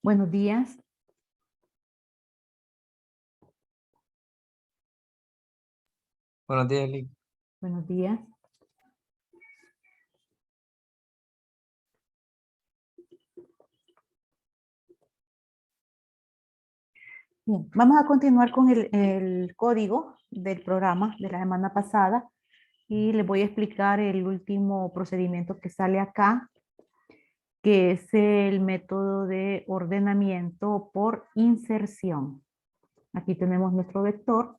Buenos días. Buenos días, Lick. Buenos días. Bien, vamos a continuar con el código del programa de la semana pasada y les voy a explicar el último procedimiento que sale acá, que es el método de ordenamiento por inserción. Aquí tenemos nuestro vector.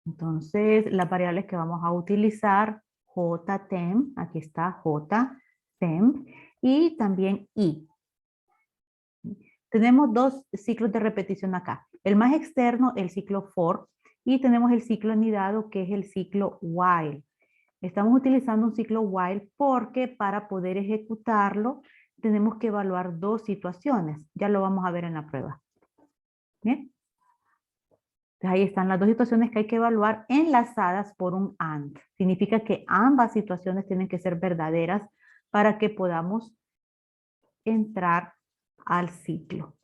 Entonces, las variables que vamos a utilizar, JTemp, aquí está JTemp, y también I. Tenemos dos ciclos de repetición acá. El más externo, el ciclo for, y tenemos el ciclo anidado, que es el ciclo while. Estamos utilizando un ciclo while porque para poder ejecutarlo tenemos que evaluar dos situaciones. Ya lo vamos a ver en la prueba. ¿Bien? Entonces ahí están las dos situaciones que hay que evaluar enlazadas por un AND. Significa que ambas situaciones tienen que ser verdaderas para que podamos entrar al ciclo.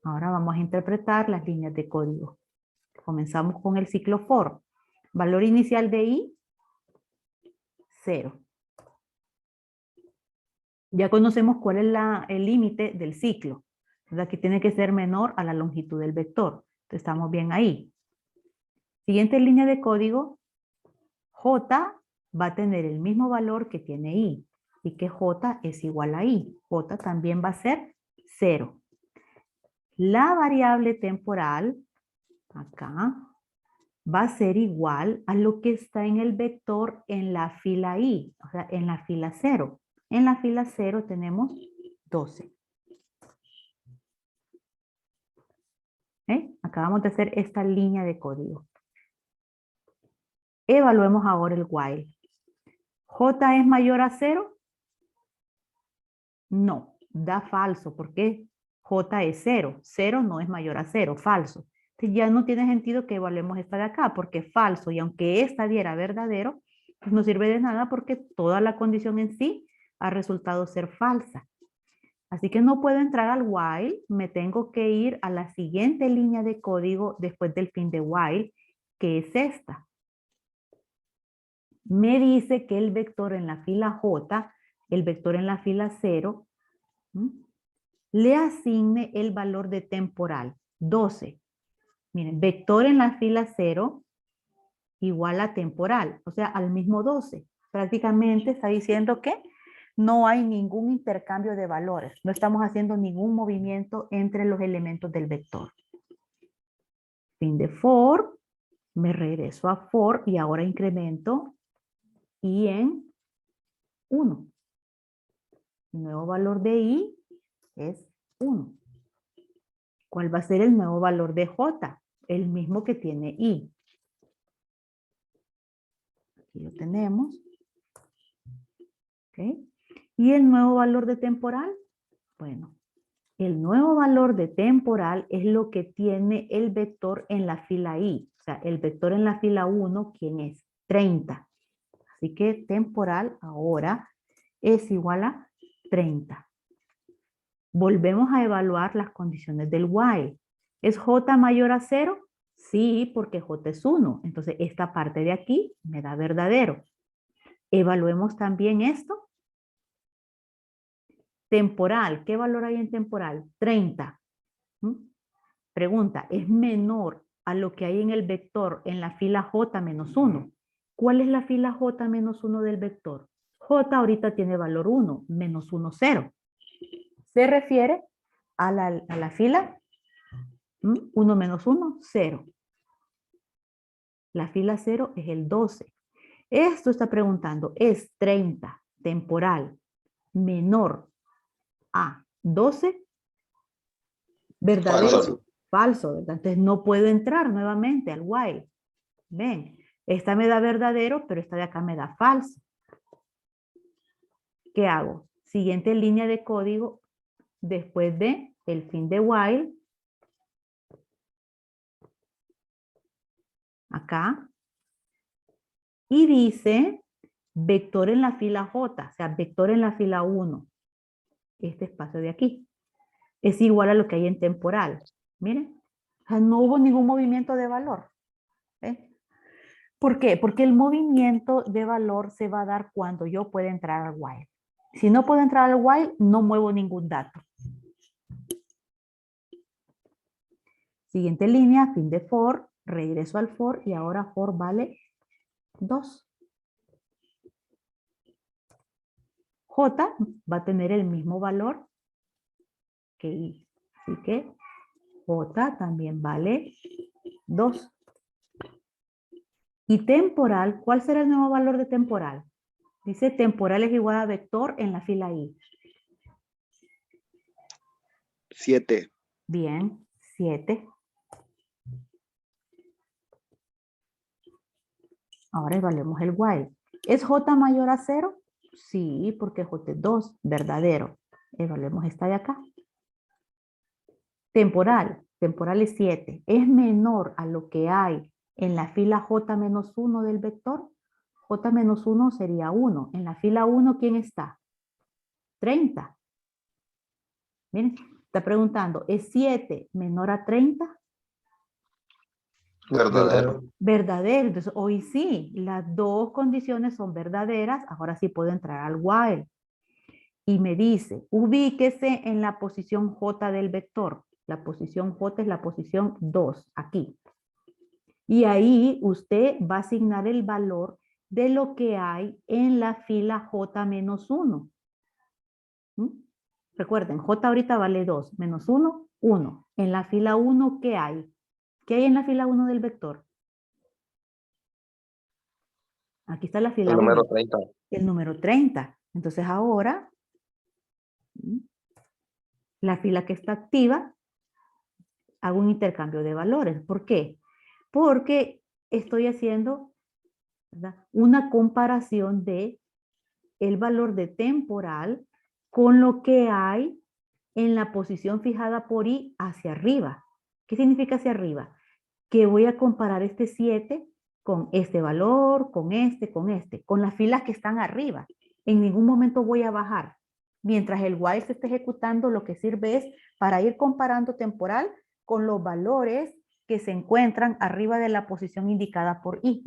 Ahora vamos a interpretar las líneas de código. Comenzamos con el ciclo for. Valor inicial de I, 0. Ya conocemos cuál es el límite del ciclo. Entonces aquí tiene que ser menor a la longitud del vector. Entonces estamos bien ahí. Siguiente línea de código, J va a tener el mismo valor que tiene I. Y que J es igual a I. J también va a ser 0. La variable temporal, acá, va a ser igual a lo que está en el vector en la fila I, o sea, en la fila 0. En la fila 0 tenemos 12. Acabamos de hacer esta línea de código. Evaluemos ahora el while. ¿J es mayor a 0? No, da falso, porque J es 0. 0 no es mayor a 0, falso. Entonces ya no tiene sentido que evaluemos esta de acá, porque es falso, y aunque esta diera verdadero, pues no sirve de nada porque toda la condición en sí ha resultado ser falsa. Así que no puedo entrar al while, me tengo que ir a la siguiente línea de código después del fin de while, que es esta. Me dice que el vector en la fila J, el vector en la fila 0, le asigne el valor de temporal, 12. Miren, vector en la fila 0 igual a temporal, o sea, al mismo 12. Prácticamente está diciendo que no hay ningún intercambio de valores. No estamos haciendo ningún movimiento entre los elementos del vector. Fin de for, me regreso a for y ahora incremento i en 1. El nuevo valor de i es 1. ¿Cuál va a ser el nuevo valor de j? El mismo que tiene i. Aquí lo tenemos. ¿Okay? ¿Y el nuevo valor de temporal? Bueno, el nuevo valor de temporal es lo que tiene el vector en la fila i. O sea, el vector en la fila 1, ¿quién es? 30. Así que temporal ahora es igual a 30. Volvemos a evaluar las condiciones del while. ¿Es j mayor a 0? Sí, porque j es 1. Entonces esta parte de aquí me da verdadero. Evaluemos también esto. Temporal, ¿qué valor hay en temporal? 30. Pregunta, ¿es menor a lo que hay en el vector en la fila j menos 1? ¿Cuál es la fila j menos 1 del vector? J ahorita tiene valor 1, menos 1, 0. Se refiere a la fila 1 menos 1, 0. La fila 0 es el 12. Esto está preguntando, ¿es 30 temporal menor a 12? ¿Verdadero? Falso. Falso, ¿verdad? Entonces no puedo entrar nuevamente al while. Ven, esta me da verdadero, pero esta de acá me da falso. ¿Qué hago? Siguiente línea de código después de el fin de while. Acá. Y dice vector en la fila J, o sea, vector en la fila 1, este espacio de aquí, es igual a lo que hay en temporal. Miren, o sea, no hubo ningún movimiento de valor. ¿Eh? ¿Por qué? Porque el movimiento de valor se va a dar cuando yo pueda entrar al while. Si no puedo entrar al while, no muevo ningún dato. Siguiente línea, fin de for, regreso al for y ahora for vale 2. J va a tener el mismo valor que I. Así que J también vale 2. Y temporal, ¿cuál será el nuevo valor de temporal? Dice temporal es igual a vector en la fila I. 7. Bien, 7. Ahora evaluemos el while. ¿Es J mayor a 0? Sí, porque J es 2, verdadero. Evaluemos esta de acá. Temporal es 7. ¿Es menor a lo que hay en la fila J-1 del vector? J-1 sería 1. En la fila 1, ¿quién está? 30. Miren, está preguntando, ¿es 7 menor a 30? Verdadero. Verdadero. Entonces, hoy sí, las dos condiciones son verdaderas. Ahora sí puedo entrar al while. Y me dice, ubíquese en la posición J del vector. La posición J es la posición 2, aquí. Y ahí usted va a asignar el valor de lo que hay en la fila J-1. ¿Mm? Recuerden, J ahorita vale 2, menos 1, 1. En la fila 1, ¿qué hay? ¿Qué hay en la fila 1 del vector? Aquí está la fila El 1. número 30. El número 30. Entonces ahora, la fila que está activa, hago un intercambio de valores. ¿Por qué? Porque estoy haciendo, ¿verdad?, una comparación de el valor de temporal con lo que hay en la posición fijada por I hacia arriba. ¿Qué significa hacia arriba? Que voy a comparar este 7 con este valor, con las filas que están arriba. En ningún momento voy a bajar. Mientras el while se esté ejecutando, lo que sirve es para ir comparando temporal con los valores que se encuentran arriba de la posición indicada por I.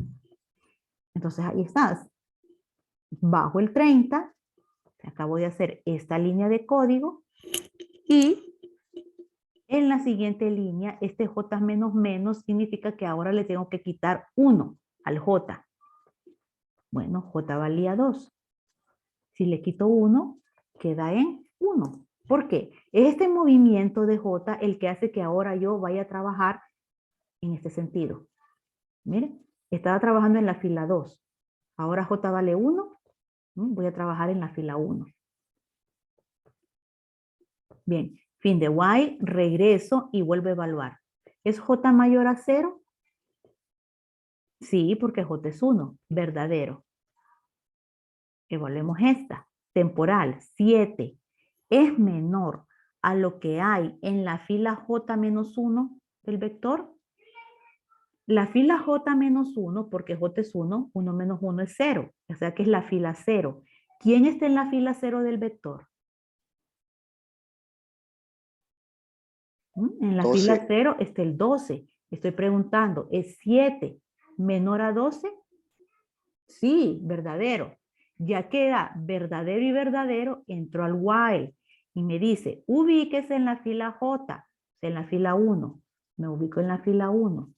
Entonces ahí estás. Bajo el 30, acabo de hacer esta línea de código y en la siguiente línea, este J menos menos significa que ahora le tengo que quitar 1 al J. Bueno, J valía 2. Si le quito 1, queda en 1. ¿Por qué? Es este movimiento de J el que hace que ahora yo vaya a trabajar en este sentido. Miren, estaba trabajando en la fila 2. Ahora J vale 1. Voy a trabajar en la fila 1. Bien, fin de while, regreso y vuelvo a evaluar. ¿Es J mayor a 0? Sí, porque J es 1, verdadero. Evaluemos esta. Temporal, 7. ¿Es menor a lo que hay en la fila J-1 del vector? La fila J-1, porque J es 1, 1 menos 1 es 0. O sea que es la fila 0. ¿Quién está en la fila 0 del vector? En la 12. fila 0 está el 12. Estoy preguntando, ¿es 7 menor a 12? Sí, verdadero. Ya queda verdadero y verdadero, entro al while y me dice, ubíquese en la fila J, en la fila 1. Me ubico en la fila 1.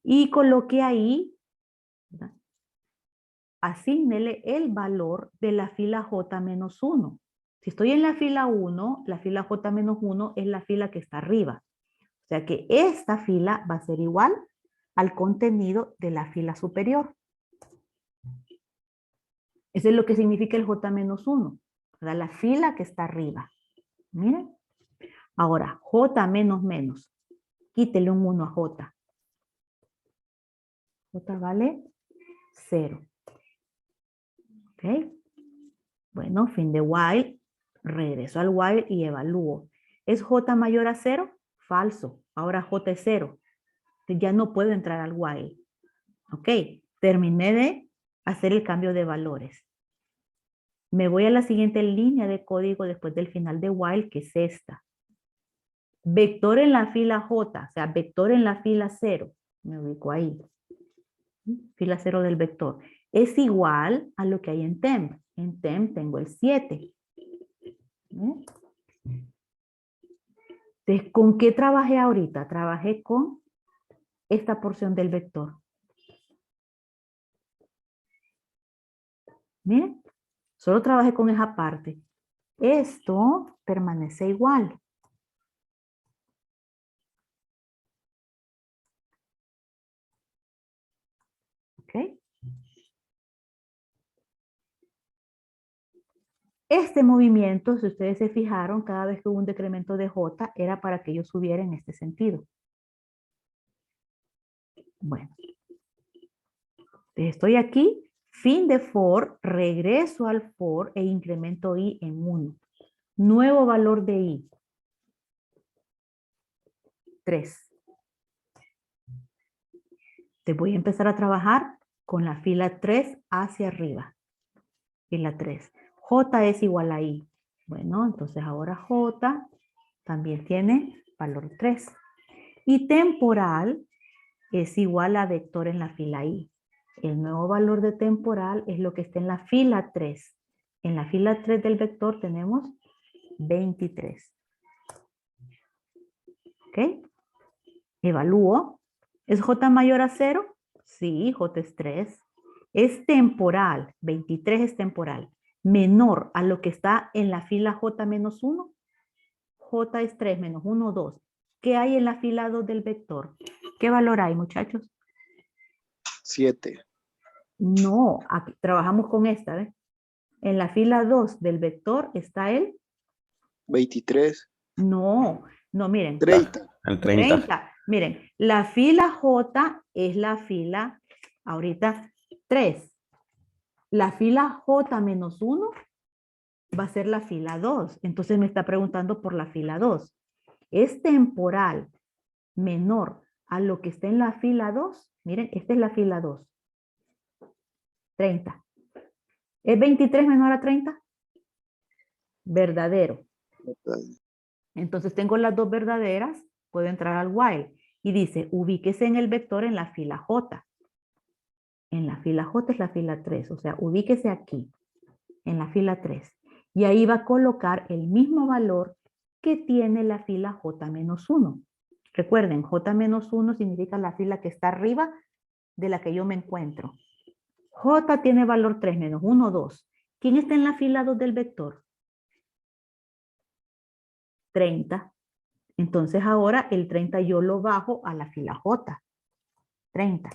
Y coloqué ahí, ¿verdad?, asígnele el valor de la fila J-1. Si estoy en la fila 1, la fila J-1 es la fila que está arriba. O sea que esta fila va a ser igual al contenido de la fila superior. Eso es lo que significa el J-1, ¿verdad? La fila que está arriba. Miren. Ahora, J menos menos. Quítele un 1 a J. J vale 0. ¿Ok? Bueno, fin de while. Regreso al while y evalúo. ¿Es J mayor a 0? Falso. Ahora J es 0. Ya no puedo entrar al while. Ok. Terminé de hacer el cambio de valores. Me voy a la siguiente línea de código después del final de while, que es esta. Vector en la fila J, o sea, vector en la fila 0. Me ubico ahí. Fila 0 del vector. Es igual a lo que hay en temp. En temp tengo el 7. Entonces, ¿con qué trabajé ahorita? Trabajé con esta porción del vector. Miren, solo trabajé con esa parte. Esto permanece igual. ¿Ok? Este movimiento, si ustedes se fijaron, cada vez que hubo un decremento de J, era para que yo subiera en este sentido. Bueno, estoy aquí, fin de for, regreso al for e incremento I en 1. Nuevo valor de I. 3. Te voy a empezar a trabajar con la fila 3 hacia arriba. Fila 3. J es igual a I. Bueno, entonces ahora J también tiene valor 3. Y temporal es igual a vector en la fila I. El nuevo valor de temporal es lo que está en la fila 3. En la fila 3 del vector tenemos 23. ¿Ok? Evalúo. ¿Es J mayor a 0? Sí, J es 3. Es temporal. 23 es temporal. Menor a lo que está en la fila J menos 1. J es 3 menos 1, 2. ¿Qué hay en la fila 2 del vector? ¿Qué valor hay, muchachos? 7. No, aquí trabajamos con esta, ¿ves? En la fila 2 del vector está el... 23. No, miren. 30. El 30. 30. Miren, la fila J es la fila, ahorita, 3. La fila J menos 1 va a ser la fila 2. Entonces me está preguntando por la fila 2. ¿Es temporal menor a lo que está en la fila 2? Miren, esta es la fila 2. 30. ¿Es 23 menor a 30? Verdadero. Entonces tengo las dos verdaderas, puedo entrar al while. Y dice, ubíquese en el vector en la fila J. En la fila J es la fila 3, o sea, ubíquese aquí, en la fila 3. Y ahí va a colocar el mismo valor que tiene la fila J menos 1. Recuerden, J menos 1 significa la fila que está arriba de la que yo me encuentro. J tiene valor 3 menos 1, 2. ¿Quién está en la fila 2 del vector? 30. Entonces ahora el 30 yo lo bajo a la fila J. 30.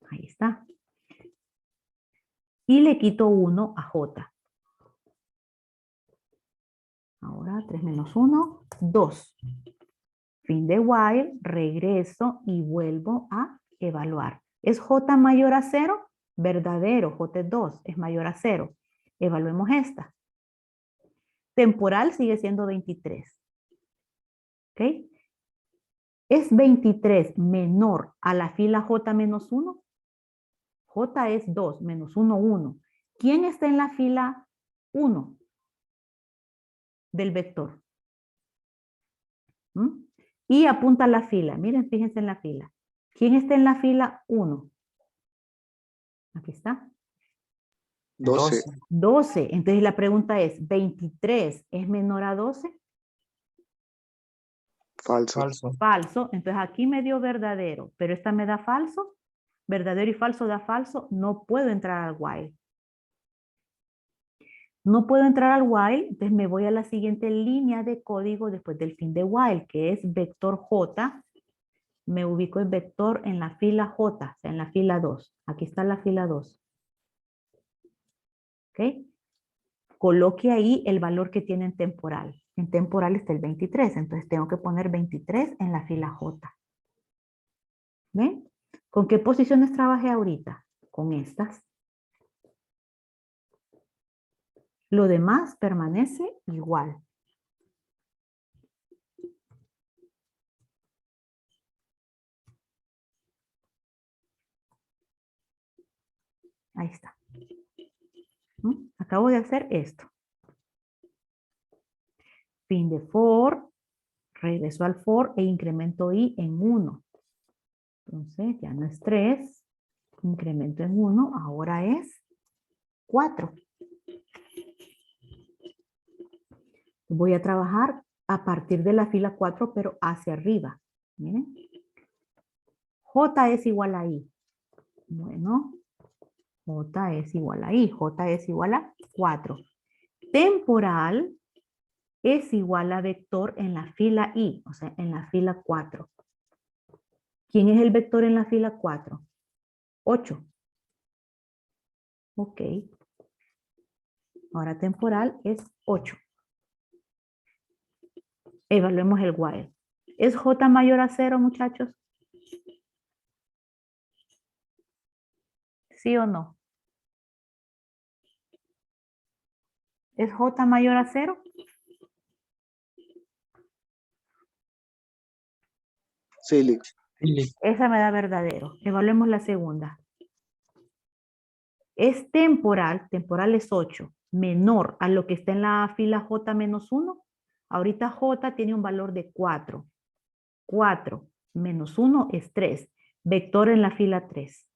Ahí está. Y le quito 1 a J. Ahora 3 menos 1, 2. Fin de while, regreso y vuelvo a evaluar. ¿Es J mayor a 0? Verdadero, J es 2, es mayor a 0. Evaluemos esta. Temporal sigue siendo 23. ¿Ok? ¿Es 23 menor a la fila J menos 1? J es 2, menos 1, 1. ¿Quién está en la fila 1 del vector? ¿Mm? Y apunta la fila. Miren, fíjense en la fila. ¿Quién está en la fila 1? Aquí está. 12. 12. Entonces la pregunta es, ¿23 es menor a 12? Falso. Falso. Falso. Entonces aquí me dio verdadero, pero esta me da falso. Verdadero y falso da falso. No puedo entrar al while. No puedo entrar al while, entonces me voy a la siguiente línea de código después del fin de while, que es vector J. Me ubico en vector en la fila J, o sea, en la fila 2. Aquí está la fila 2. ¿Ok? Coloque ahí el valor que tiene en temporal. En temporal está el 23, entonces tengo que poner 23 en la fila J. ¿Ven? ¿Con qué posiciones trabajé ahorita? Con estas. Lo demás permanece igual. Ahí está. Acabo de hacer esto. Fin de for, regreso al for e incremento i en 1. Entonces ya no es 3, incremento en 1, ahora es 4. Voy a trabajar a partir de la fila 4, pero hacia arriba. Miren. J es igual a I. Bueno, J es igual a I. J es igual a 4. Temporal es igual a vector en la fila I, o sea, en la fila 4. ¿Quién es el vector en la fila 4? 8. Ok. Ahora temporal es 8. Evaluemos el while. ¿Es J mayor a 0, muchachos? ¿Sí o no? ¿Es J mayor a 0? Sí, Lick. Sí, Lick. Esa me da verdadero. Evaluemos la segunda. Es temporal, temporal es 8, menor a lo que está en la fila J menos 1. Ahorita J tiene un valor de 4. 4 menos 1 es 3. Vector en la fila 3.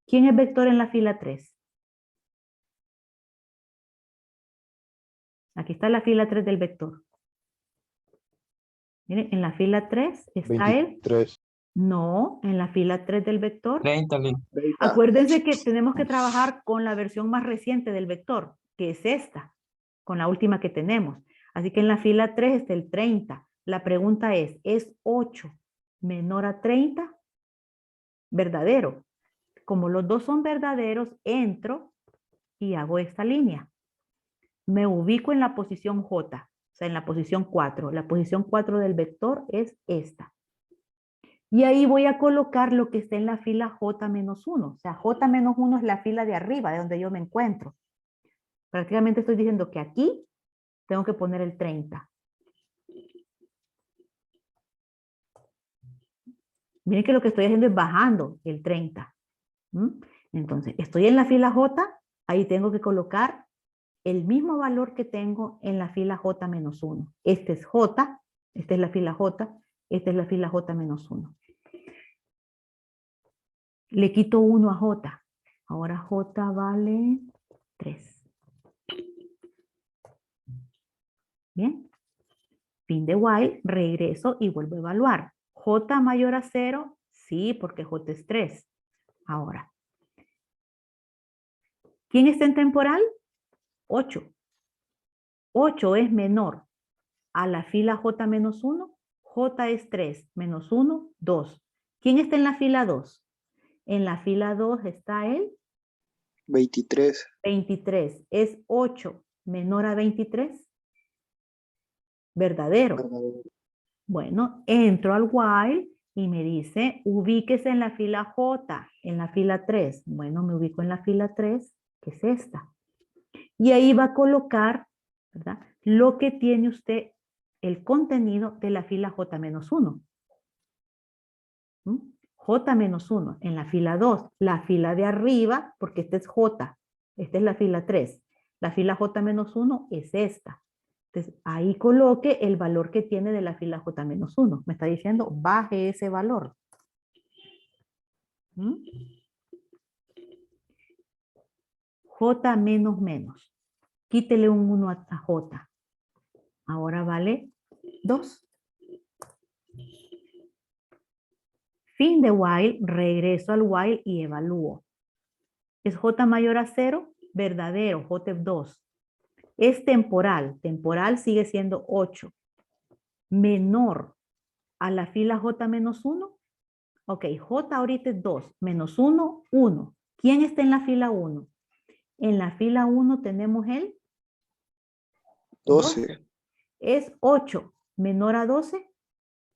¿Quién es vector en la fila 3? Aquí está la fila 3 del vector. Miren, en la fila 3 está él. 23. No, en la fila 3 del vector. 30, Lick. 30. Acuérdense que tenemos que trabajar con la versión más reciente del vector, que es esta, con la última que tenemos. Así que en la fila 3 está el 30. La pregunta ¿es 8 menor a 30? Verdadero. Como los dos son verdaderos, entro y hago esta línea. Me ubico en la posición J, o sea, en la posición 4. La posición 4 del vector es esta. Y ahí voy a colocar lo que está en la fila J-1. O sea, J-1 es la fila de arriba, de donde yo me encuentro. Prácticamente estoy diciendo que aquí tengo que poner el 30. Miren que lo que estoy haciendo es bajando el 30. Entonces, estoy en la fila J, ahí tengo que colocar el mismo valor que tengo en la fila J-1. Este es J, esta es la fila J, esta es la fila J-1. Le quito 1 a J. Ahora J vale 3. Bien. Fin de while, regreso y vuelvo a evaluar. J mayor a 0, sí, porque J es 3. Ahora, ¿quién está en temporal? 8. 8 es menor a la fila J-1. J es 3, menos 1, 2. ¿Quién está en la fila 2? En la fila 2 está el 23. 23. ¿Es 8 menor a 23? Verdadero. Bueno, entro al while y me dice, ubíquese en la fila J, en la fila 3. Bueno, me ubico en la fila 3, que es esta. Y ahí va a colocar, ¿verdad?, lo que tiene usted, el contenido de la fila J-1. J-1 en la fila 2, la fila de arriba, porque esta es J, esta es la fila 3. La fila J-1 es esta. Entonces, ahí coloque el valor que tiene de la fila J-1. Me está diciendo, baje ese valor. J menos menos. Quítele un 1 a J. Ahora vale 2. Fin de while, regreso al while y evalúo. ¿Es J mayor a 0? Verdadero, J es 2. Es temporal, temporal sigue siendo 8. Menor a la fila J-1. Ok, J ahorita es 2, menos 1, 1. ¿Quién está en la fila 1? En la fila 1 tenemos el 12. Es 8 menor a 12.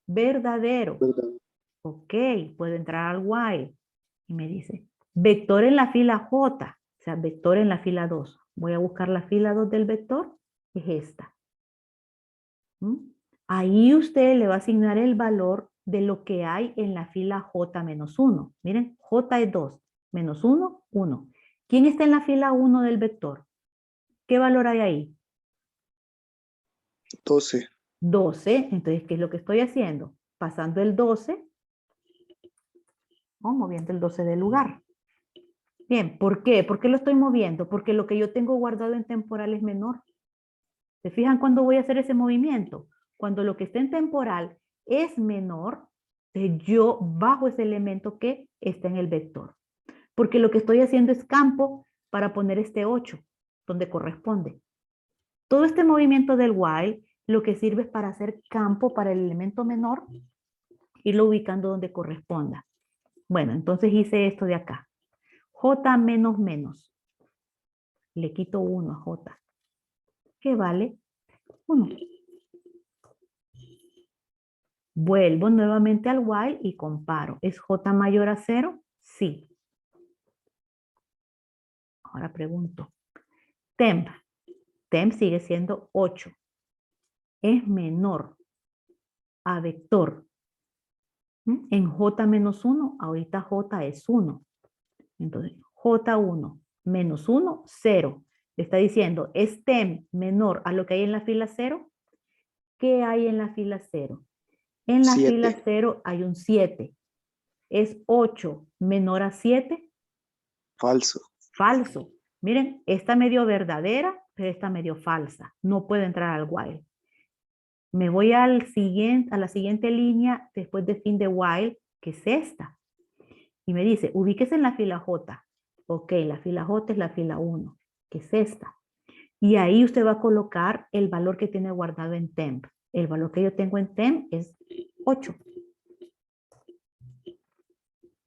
Verdadero. ¿Verdad? Ok, puedo entrar al while. Y me dice, vector en la fila J, o sea, vector en la fila 2. Voy a buscar la fila 2 del vector, es esta. Ahí usted le va a asignar el valor de lo que hay en la fila J-1. Miren, J es 2, menos 1, 1. ¿Quién está en la fila 1 del vector? ¿Qué valor hay ahí? 12. 12. Entonces, ¿qué es lo que estoy haciendo? Pasando el 12 o moviendo el 12 del lugar. Bien, ¿por qué? ¿Por qué lo estoy moviendo? Porque lo que yo tengo guardado en temporal es menor. ¿Se fijan cuándo voy a hacer ese movimiento? Cuando lo que está en temporal es menor, yo bajo ese elemento que está en el vector. Porque lo que estoy haciendo es campo para poner este 8, donde corresponde. Todo este movimiento del while lo que sirve es para hacer campo para el elemento menor, irlo ubicando donde corresponda. Bueno, entonces hice esto de acá. J menos menos. Le quito 1 a J. ¿Qué vale? 1. Vuelvo nuevamente al while y comparo. ¿Es J mayor a 0? Sí. Ahora pregunto. Temp. Temp sigue siendo 8. Es menor a vector. En J menos 1, ahorita J es 1. Entonces, J1 menos 1, 0. Le está diciendo, ¿es temp menor a lo que hay en la fila 0? ¿Qué hay en la fila 0? En la 7. fila 0 hay un 7. ¿Es 8 menor a 7? Falso. Falso. Miren, esta medio verdadera, pero esta medio falsa. No puedo entrar al while. Me voy a la siguiente línea después de fin de while, que es esta. Y me dice, ubíquese en la fila J. Ok, la fila J es la fila 1, que es esta. Y ahí usted va a colocar el valor que tiene guardado en temp. El valor que yo tengo en temp es 8.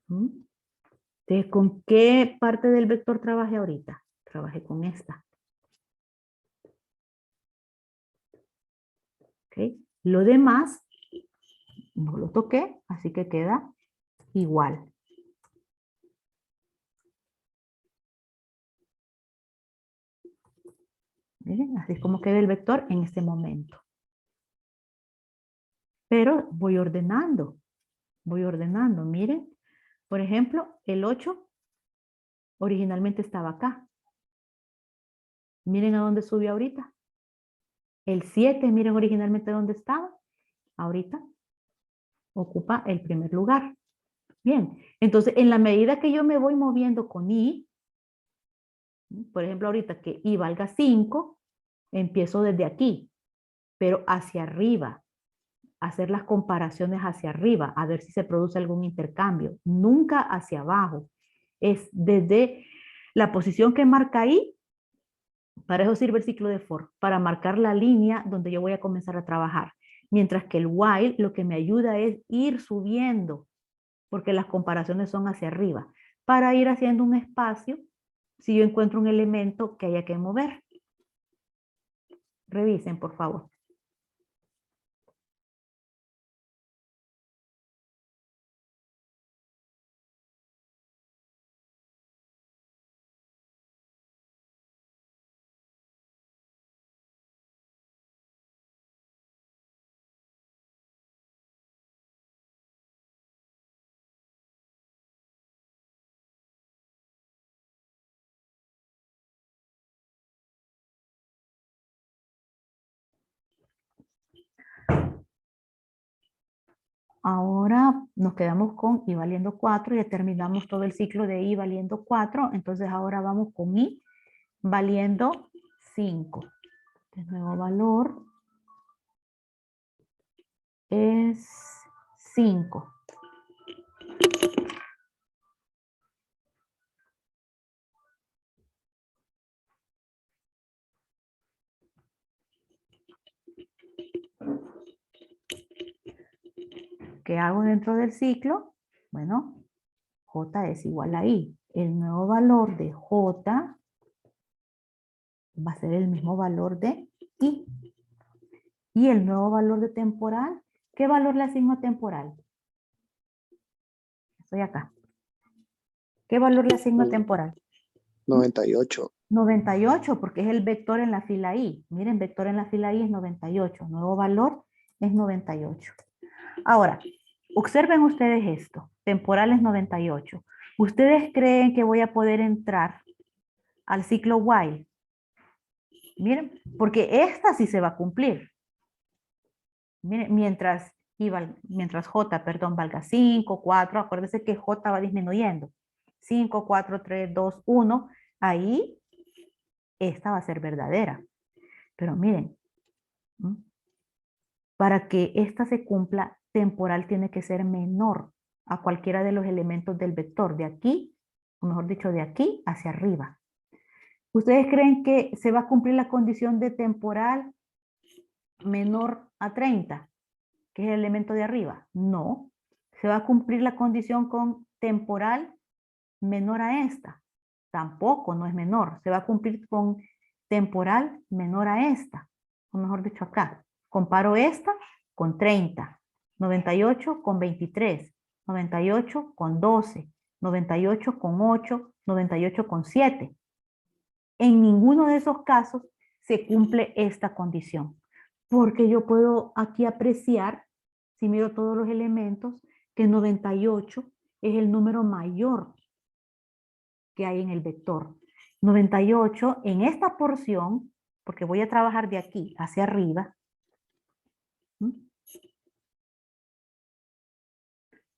Entonces, ¿con qué parte del vector trabajé ahorita? Trabajé con esta. ¿Okay? Lo demás no lo toqué, así que queda igual. Miren, así es como queda el vector en este momento. Pero voy ordenando. Miren, por ejemplo, el 8 originalmente estaba acá. Miren a dónde subió ahorita. El 7, miren originalmente dónde estaba. Ahorita ocupa el primer lugar. Bien, entonces en la medida que yo me voy moviendo con I, por ejemplo ahorita que I valga 5, empiezo desde aquí, pero hacia arriba, hacer las comparaciones hacia arriba, a ver si se produce algún intercambio, nunca hacia abajo. Es desde la posición que marca I, para eso sirve el ciclo de for, para marcar la línea donde yo voy a comenzar a trabajar. Mientras que el while lo que me ayuda es ir subiendo, porque las comparaciones son hacia arriba, para ir haciendo un espacio si yo encuentro un elemento que haya que mover. Revisen, por favor. Ahora nos quedamos con I valiendo 4, ya terminamos todo el ciclo de I valiendo 4, entonces ahora vamos con I valiendo 5. El nuevo valor es 5. ¿Qué hago dentro del ciclo? Bueno, J es igual a I. El nuevo valor de J va a ser el mismo valor de I. Y el nuevo valor de temporal, ¿qué valor le asigno a temporal? Estoy acá. ¿Qué valor le asigno a temporal? 98. 98, porque es el vector en la fila I. Miren, vector en la fila I es 98. Nuevo valor es 98. Ahora, observen ustedes esto. Temporal es 98. ¿Ustedes creen que voy a poder entrar al ciclo while? Miren, porque esta sí se va a cumplir. Miren, mientras J, perdón, valga 5, 4, acuérdense que J va disminuyendo. 5, 4, 3, 2, 1, ahí esta va a ser verdadera. Pero miren, para que esta se cumpla, temporal tiene que ser menor a cualquiera de los elementos del vector, de aquí, o mejor dicho, de aquí hacia arriba. ¿Ustedes creen que se va a cumplir la condición de temporal menor a 30, que es el elemento de arriba? No. ¿Se va a cumplir la condición con temporal menor a esta? Tampoco, no es menor. Se va a cumplir con temporal menor a esta. O mejor dicho, acá. Comparo esta con 30, 98 con 23, 98 con 12, 98 con 8, 98 con 7. En ninguno de esos casos se cumple esta condición, porque yo puedo aquí apreciar, si miro todos los elementos, que 98 es el número mayor que hay en el vector. 98 en esta porción, porque voy a trabajar de aquí hacia arriba,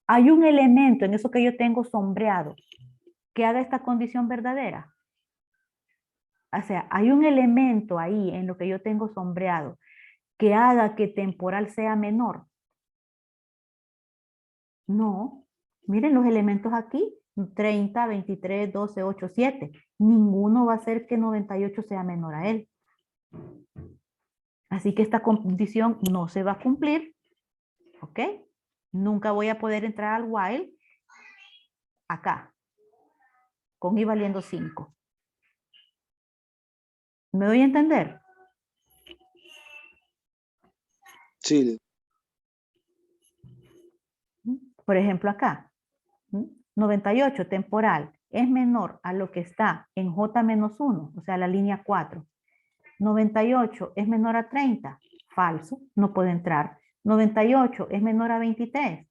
hay un elemento en eso que yo tengo sombreado que haga esta condición verdadera. O sea, hay un elemento ahí en lo que yo tengo sombreado que haga que temporal sea menor. No. Miren los elementos aquí. 30, 23, 12, 8, 7. Ninguno va a hacer que 98 sea menor a él. Así que esta condición no se va a cumplir. ¿Ok? Nunca voy a poder entrar al while acá. Con i valiendo 5. ¿Me doy a entender? Sí. Por ejemplo, acá. 98 temporal es menor a lo que está en J-1, o sea, la línea 4. 98 es menor a 30, falso, no puede entrar. 98 es menor a 23,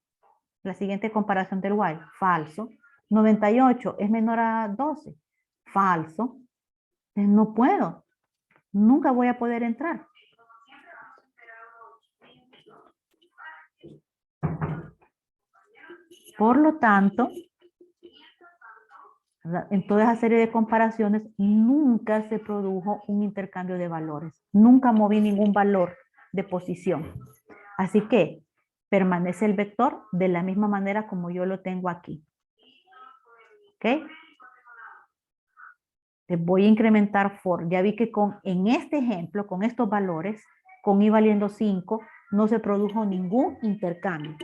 la siguiente comparación del while, falso. 98 es menor a 12, falso. Entonces no puedo, nunca voy a poder entrar. Por lo tanto, en toda esa serie de comparaciones nunca se produjo un intercambio de valores. Nunca moví ningún valor de posición. Así que permanece el vector de la misma manera como yo lo tengo aquí. ¿Ok? Les voy a incrementar for. Ya vi que en este ejemplo, con estos valores, con i valiendo 5, no se produjo ningún intercambio.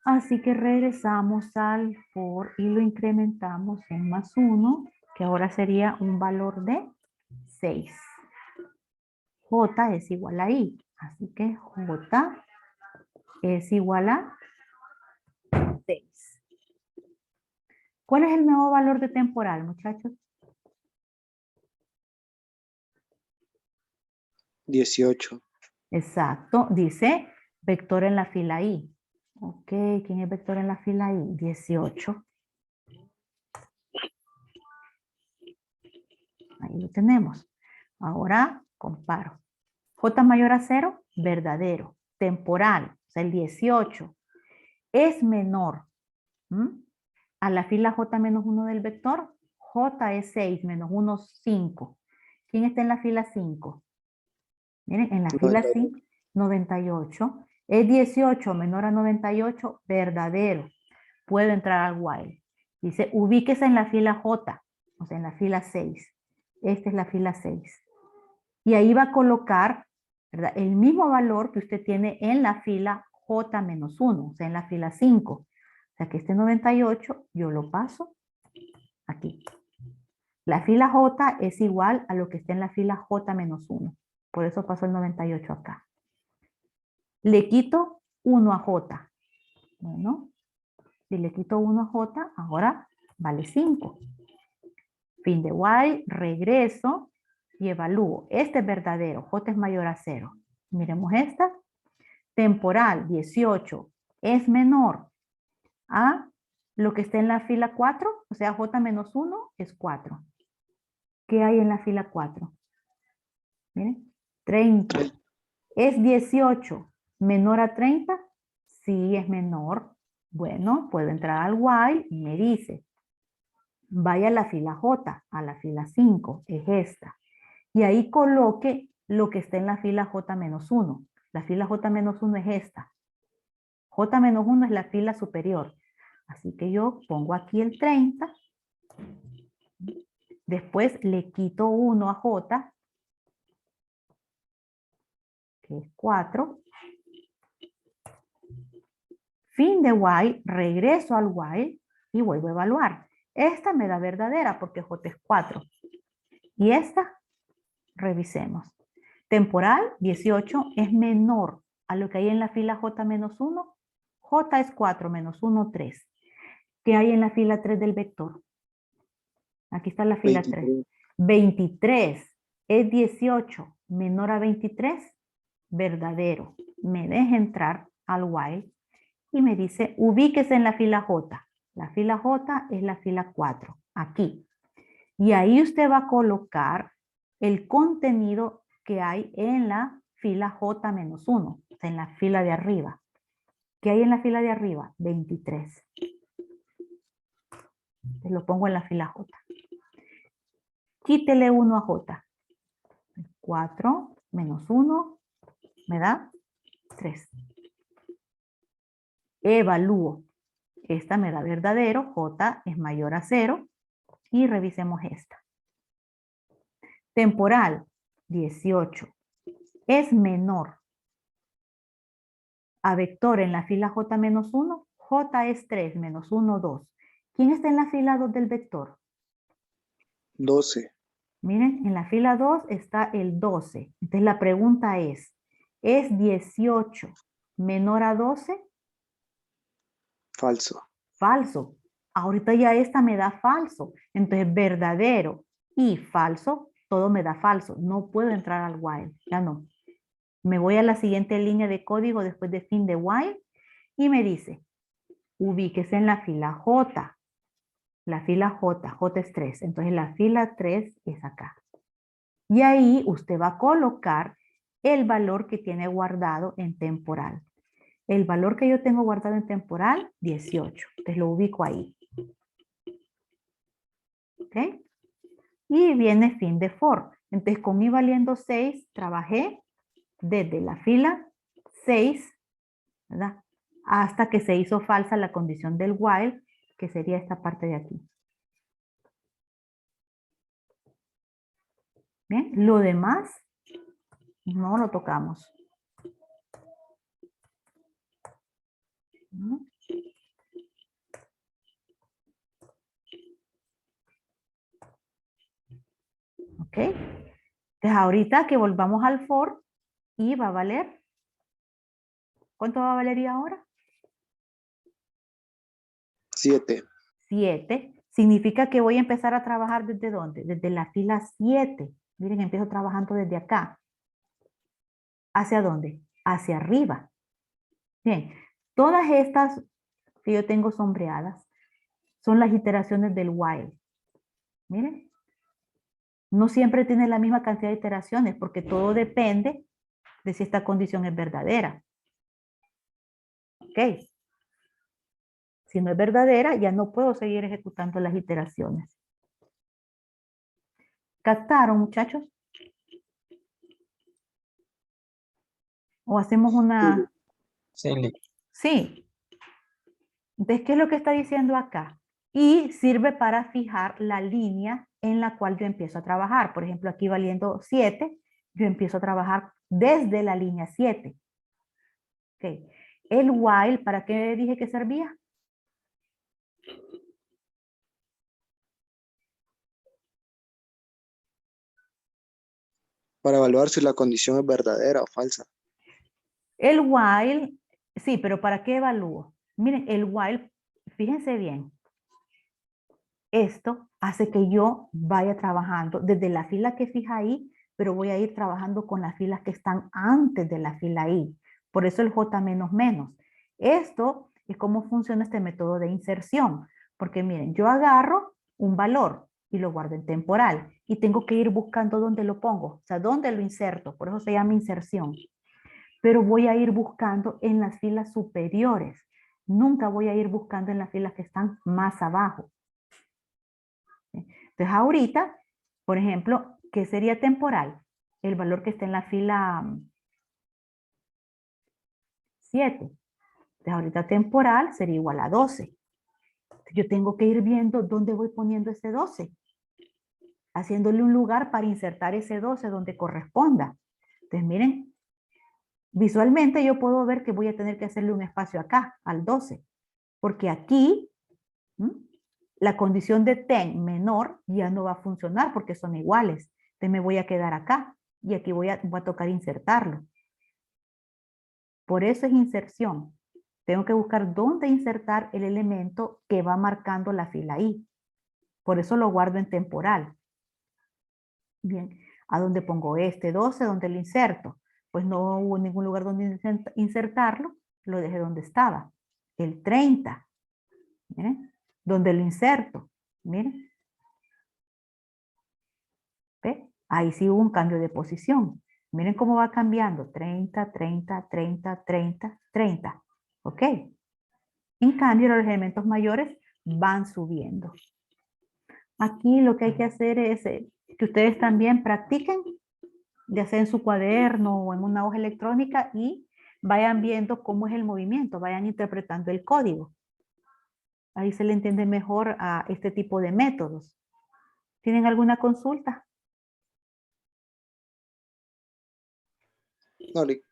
Así que regresamos al for y lo incrementamos en más 1, que ahora sería un valor de 6. J es igual a I. Así que J es igual a 6. ¿Cuál es el nuevo valor de temporal, muchachos? 18. Exacto. Dice vector en la fila I. Ok, ¿quién es vector en la fila I? 18. Ahí lo tenemos. Ahora comparo. J mayor a 0, verdadero. Temporal, o sea, el 18. Es menor a la fila J menos 1 del vector. J es 6 menos 1, 5. ¿Quién está en la fila 5? Miren, en la fila 5, 98. Es 18 menor a 98, verdadero. Puedo entrar al while. Dice, ubíquese en la fila J, o sea, en la fila 6. Esta es la fila 6. Y ahí va a colocar, ¿verdad?, el mismo valor que usted tiene en la fila J-1, o sea, en la fila 5. O sea, que este 98 yo lo paso aquí. La fila J es igual a lo que está en la fila J-1. Por eso paso el 98 acá. Le quito 1 a J. Bueno, si le quito 1 a J, ahora vale 5. Fin de while, regreso y evalúo. Este es verdadero, J es mayor a 0. Miremos esta. temporal 18 es menor a lo que está en la fila 4, o sea, J menos 1 es 4. ¿Qué hay en la fila 4? Miren, 30. ¿Es 18 menor a 30? Sí, es menor. Bueno, puedo entrar al while y me dice, vaya a la fila J, a la fila 5, es esta. Y ahí coloque lo que está en la fila J menos 1. La fila J menos 1 es esta. J menos 1 es la fila superior. Así que yo pongo aquí el 30. Después le quito 1 a J, que es 4. Fin de while, regreso al while y vuelvo a evaluar. Esta me da verdadera porque J es 4. Y esta, revisemos. Temporal, 18, es menor a lo que hay en la fila J menos 1. J es 4 menos 1, 3. ¿Qué hay en la fila 3 del vector? Aquí está la fila 3. 23 es 18 menor a 23. Verdadero. Me deja entrar al while y me dice, ubíquese en la fila J. La fila J es la fila 4, aquí. Y ahí usted va a colocar el contenido que hay en la fila J menos 1, en la fila de arriba. ¿Qué hay en la fila de arriba? 23. Te lo pongo en la fila J. Quítele 1 a J. 4 menos 1 me da 3. Evalúo. Esta me da verdadero, J es mayor a 0 y revisemos esta. Temporal, 18 es menor a vector en la fila J menos 1. J es 3 menos 1, 2. ¿Quién está en la fila 2 del vector? 12. Miren, en la fila 2 está el 12. Entonces la pregunta ¿es 18 menor a 12? Falso. Falso. Ahorita ya esta me da falso. Entonces verdadero y falso, todo me da falso. No puedo entrar al while. Ya no. Me voy a la siguiente línea de código después de fin de while y me dice, ubíquese en la fila J. La fila J, J es 3. Entonces la fila 3 es acá. Y ahí usted va a colocar el valor que tiene guardado en temporal. El valor que yo tengo guardado en temporal, 18. Entonces lo ubico ahí. ¿Ok? Y viene fin de for. Entonces con i valiendo 6, trabajé desde la fila 6, ¿verdad? Hasta que se hizo falsa la condición del while, que sería esta parte de aquí. Bien, lo demás no lo tocamos. ¿Ok? Entonces ahorita que volvamos al for, y va a valer. ¿Cuánto va a valer y ahora? 7. 7. Significa que voy a empezar a trabajar ¿desde dónde? Desde la fila 7. Miren, empiezo trabajando desde acá. ¿Hacia dónde? Hacia arriba. Bien, todas estas que yo tengo sombreadas son las iteraciones del while. Miren. No siempre tiene la misma cantidad de iteraciones porque todo depende de si esta condición es verdadera. ¿Ok? Si no es verdadera, ya no puedo seguir ejecutando las iteraciones. ¿Captaron, muchachos? ¿O hacemos una...? Sí, Lick. Sí. Entonces, ¿qué es lo que está diciendo acá? Y sirve para fijar la línea en la cual yo empiezo a trabajar. Por ejemplo, aquí valiendo 7, yo empiezo a trabajar desde la línea 7. Okay. El while, ¿para qué dije que servía? Para evaluar si la condición es verdadera o falsa. El while, sí, pero ¿para qué evalúo? Miren, el while, fíjense bien, esto hace que yo vaya trabajando desde la fila que fija ahí, pero voy a ir trabajando con las filas que están antes de la fila I. Por eso el J menos menos. Esto es cómo funciona este método de inserción. Porque miren, yo agarro un valor y lo guardo en temporal. Y tengo que ir buscando dónde lo pongo. O sea, dónde lo inserto. Por eso se llama inserción. Pero voy a ir buscando en las filas superiores. Nunca voy a ir buscando en las filas que están más abajo. Entonces ahorita, por ejemplo, ¿qué sería temporal? El valor que está en la fila 7. Entonces ahorita temporal sería igual a 12. Yo tengo que ir viendo dónde voy poniendo ese 12. Haciéndole un lugar para insertar ese 12 donde corresponda. Entonces miren, visualmente yo puedo ver que voy a tener que hacerle un espacio acá, al 12. Porque aquí, la condición de ten menor ya no va a funcionar porque son iguales. Entonces me voy a quedar acá y aquí voy a tocar insertarlo. Por eso es inserción. Tengo que buscar dónde insertar el elemento que va marcando la fila I. Por eso lo guardo en temporal. Bien, ¿a dónde pongo este 12? ¿Dónde lo inserto? Pues no hubo ningún lugar donde insertarlo, lo dejé donde estaba. El 30. Miren, ¿dónde lo inserto? Miren. ¿Ve? Ahí sí hubo un cambio de posición. Miren cómo va cambiando. 30, 30, 30, 30, 30. ¿Ok? En cambio, los elementos mayores van subiendo. Aquí lo que hay que hacer es que ustedes también practiquen, ya sea en su cuaderno o en una hoja electrónica, y vayan viendo cómo es el movimiento, vayan interpretando el código. Ahí se le entiende mejor a este tipo de métodos. ¿Tienen alguna consulta? No, Lick.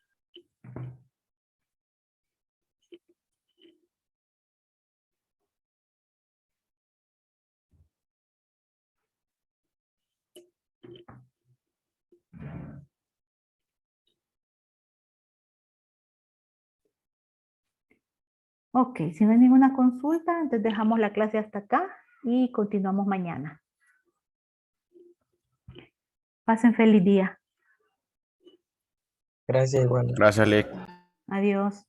Ok, si no hay ninguna consulta, entonces dejamos la clase hasta acá y continuamos mañana. Pasen feliz día. Gracias, igual. Gracias, Lick. Adiós.